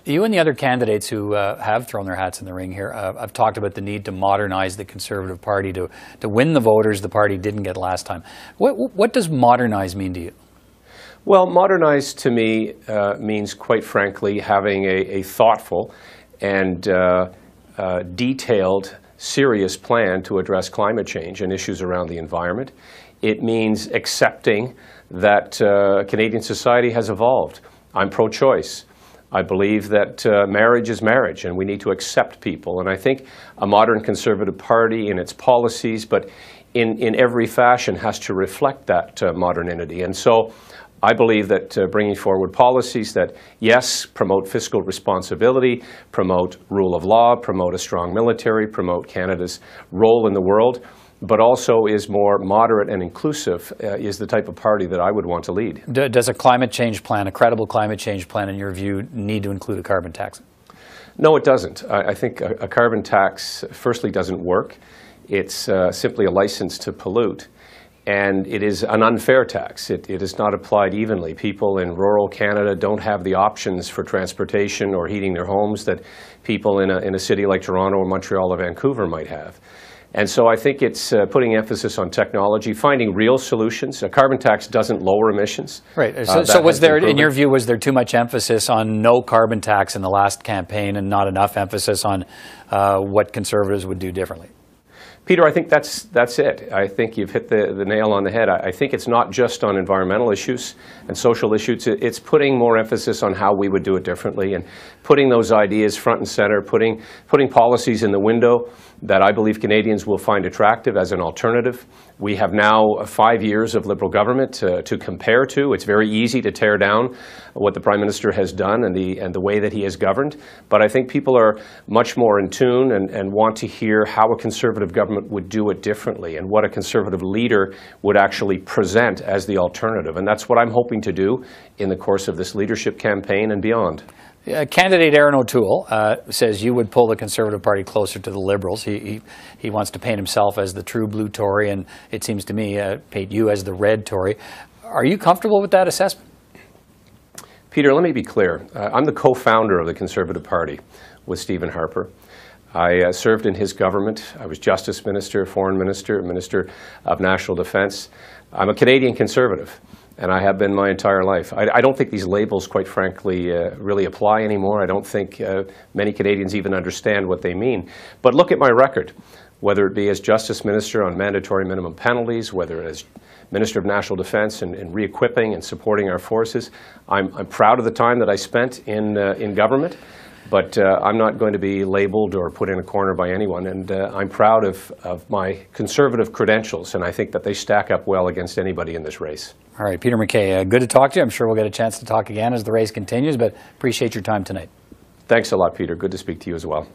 You and the other candidates who have thrown their hats in the ring here have talked about the need to modernize the Conservative Party to win the voters the party didn't get last time. What does modernize mean to you? Well, modernize to me means, quite frankly, having a thoughtful and detailed, serious plan to address climate change and issues around the environment. It means accepting that Canadian society has evolved. I'm pro-choice. I believe that marriage is marriage, and we need to accept people. And I think a modern Conservative Party in its policies, but in every fashion, has to reflect that modernity. And so I believe that bringing forward policies that, yes, promote fiscal responsibility, promote rule of law, promote a strong military, promote Canada's role in the world, but also is more moderate and inclusive, is the type of party that I would want to lead. Does a climate change plan, a credible climate change plan, in your view, need to include a carbon tax? No, it doesn't. I think a carbon tax, firstly, doesn't work. It's simply a license to pollute. And it is an unfair tax. It is not applied evenly. People in rural Canada don't have the options for transportation or heating their homes that people in a city like Toronto or Montreal or Vancouver might have. And so I think it's putting emphasis on technology, finding real solutions. A carbon tax doesn't lower emissions. Right. So was there, in your view, was there too much emphasis on no carbon tax in the last campaign and not enough emphasis on what Conservatives would do differently? Peter, I think that's it. I think you've hit the nail on the head. I think it's not just on environmental issues and social issues. It's putting more emphasis on how we would do it differently and putting those ideas front and center, putting policies in the window that I believe Canadians will find attractive as an alternative. We have now 5 years of Liberal government to compare to. It's very easy to tear down what the Prime Minister has done and the way that he has governed. But I think people are much more in tune and want to hear how a Conservative government would do it differently and what a Conservative leader would actually present as the alternative. And that's what I'm hoping to do in the course of this leadership campaign and beyond. Candidate Aaron O'Toole says you would pull the Conservative Party closer to the Liberals. He wants to paint himself as the true blue Tory, and it seems to me paint you as the red Tory. Are you comfortable with that assessment? Peter, let me be clear. I'm the co-founder of the Conservative Party with Stephen Harper. I served in his government. I was Justice Minister, Foreign Minister, Minister of National Defence. I'm a Canadian Conservative, and I have been my entire life. I don't think these labels, quite frankly, really apply anymore. I don't think many Canadians even understand what they mean. But look at my record, whether it be as Justice Minister on mandatory minimum penalties, whether it is Minister of National Defence and re-equipping and supporting our forces. I'm proud of the time that I spent in government, but I'm not going to be labeled or put in a corner by anyone. And I'm proud of my Conservative credentials, and I think that they stack up well against anybody in this race. All right, Peter MacKay, good to talk to you. I'm sure we'll get a chance to talk again as the race continues, but appreciate your time tonight. Thanks a lot, Peter. Good to speak to you as well.